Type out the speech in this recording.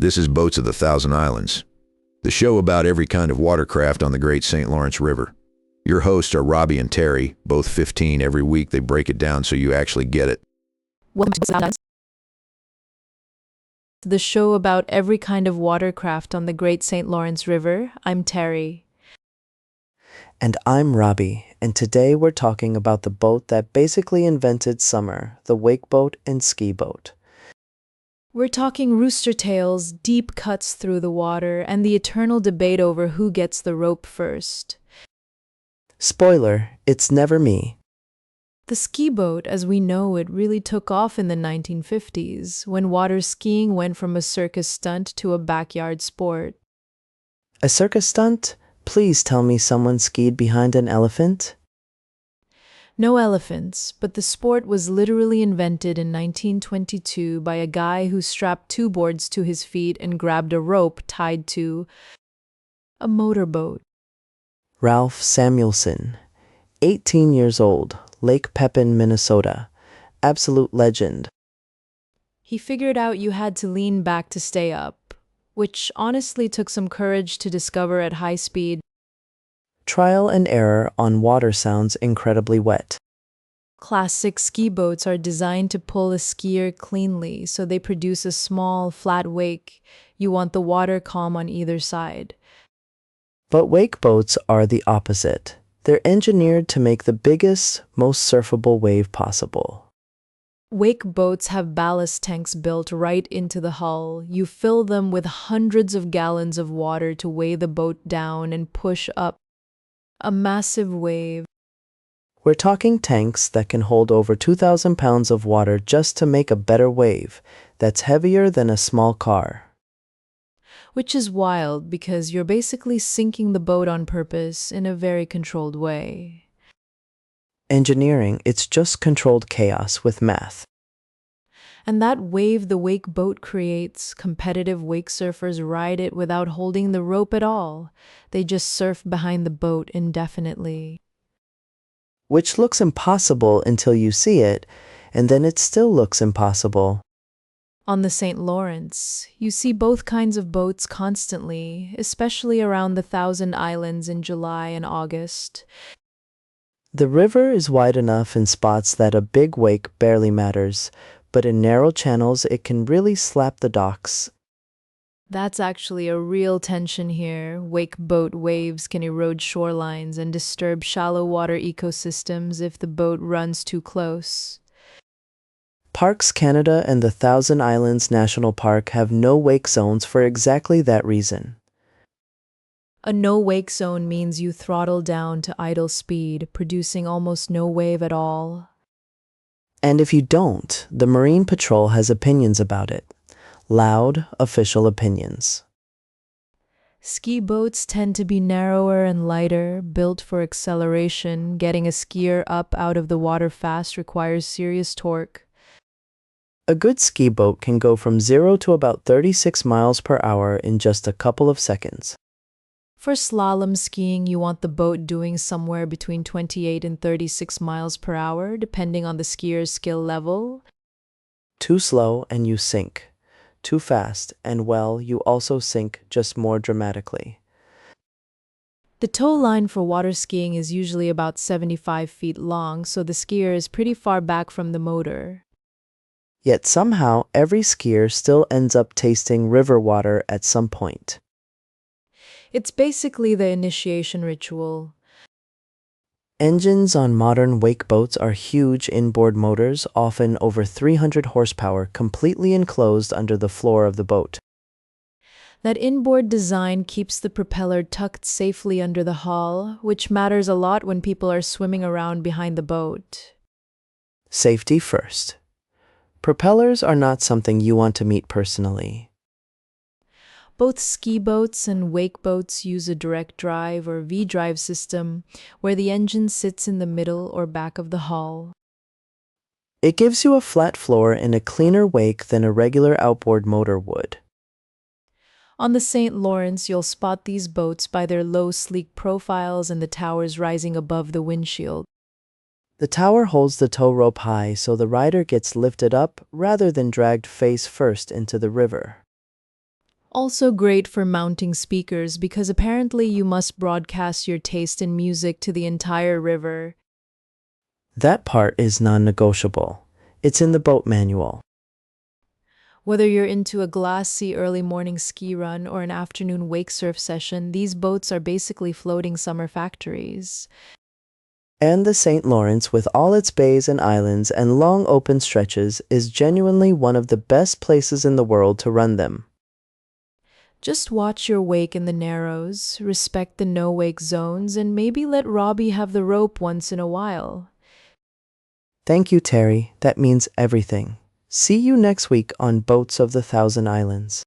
This is Boats of the Thousand Islands, the show about every kind of watercraft on the Great St. Lawrence River. Your hosts are Robbie and Terry, both 15. Every week they break it down so you actually get it. Welcome to the show about every kind of watercraft on the Great St. Lawrence River. I'm Terry. And I'm Robbie, and today we're talking about the boat that basically invented summer, the wake boat and ski boat. We're talking rooster tails, deep cuts through the water, and the eternal debate over who gets the rope first. Spoiler, it's never me. The ski boat, as we know it, really took off in the 1950s, when water skiing went from a circus stunt to a backyard sport. A circus stunt? Please tell me someone skied behind an elephant? No elephants, but the sport was literally invented in 1922 by a guy who strapped two boards to his feet and grabbed a rope tied to a motorboat. Ralph Samuelson, 18 years old, Lake Pepin, Minnesota. Absolute legend. He figured out you had to lean back to stay up, which honestly took some courage to discover at high speed. Trial and error on water sounds incredibly wet. Classic ski boats are designed to pull a skier cleanly, so they produce a small, flat wake. You want the water calm on either side. But wake boats are the opposite. They're engineered to make the biggest, most surfable wave possible. Wake boats have ballast tanks built right into the hull. You fill them with hundreds of gallons of water to weigh the boat down and push up a massive wave. We're talking tanks that can hold over 2,000 pounds of water just to make a better wave that's heavier than a small car. Which is wild because you're basically sinking the boat on purpose in a very controlled way. Engineering, it's just controlled chaos with math. And that wave the wake boat creates, competitive wake surfers ride it without holding the rope at all. They just surf behind the boat indefinitely. Which looks impossible until you see it, and then it still looks impossible. On the St. Lawrence, you see both kinds of boats constantly, especially around the Thousand Islands in July and August. The river is wide enough in spots that a big wake barely matters, but in narrow channels it can really slap the docks. That's actually a real tension here. Wake boat waves can erode shorelines and disturb shallow water ecosystems if the boat runs too close. Parks Canada and the Thousand Islands National Park have no wake zones for exactly that reason. A no-wake zone means you throttle down to idle speed, producing almost no wave at all. And if you don't, the Marine Patrol has opinions about it. Loud, official opinions. Ski boats tend to be narrower and lighter, built for acceleration. Getting a skier up out of the water fast requires serious torque. A good ski boat can go from 0 to about 36 miles per hour in just a couple of seconds. For slalom skiing, you want the boat doing somewhere between 28 and 36 miles per hour, depending on the skier's skill level. Too slow and you sink. Too fast and, well, you also sink, just more dramatically. The tow line for water skiing is usually about 75 feet long, so the skier is pretty far back from the motor. Yet somehow, every skier still ends up tasting river water at some point. It's basically the initiation ritual. Engines on modern wake boats are huge inboard motors, often over 300 horsepower, completely enclosed under the floor of the boat. That inboard design keeps the propeller tucked safely under the hull, which matters a lot when people are swimming around behind the boat. Safety first. Propellers are not something you want to meet personally. Both ski boats and wake boats use a direct drive or V-drive system where the engine sits in the middle or back of the hull. It gives you a flat floor and a cleaner wake than a regular outboard motor would. On the St. Lawrence, you'll spot these boats by their low, sleek profiles and the towers rising above the windshield. The tower holds the tow rope high so the rider gets lifted up rather than dragged face first into the river. Also great for mounting speakers because apparently you must broadcast your taste in music to the entire river. That part is non-negotiable. It's in the boat manual. Whether you're into a glassy early morning ski run or an afternoon wake surf session, these boats are basically floating summer factories. And the St. Lawrence, with all its bays and islands and long open stretches, is genuinely one of the best places in the world to run them. Just watch your wake in the narrows, respect the no-wake zones, and maybe let Robbie have the rope once in a while. Thank you, Terry. That means everything. See you next week on Boats of the Thousand Islands.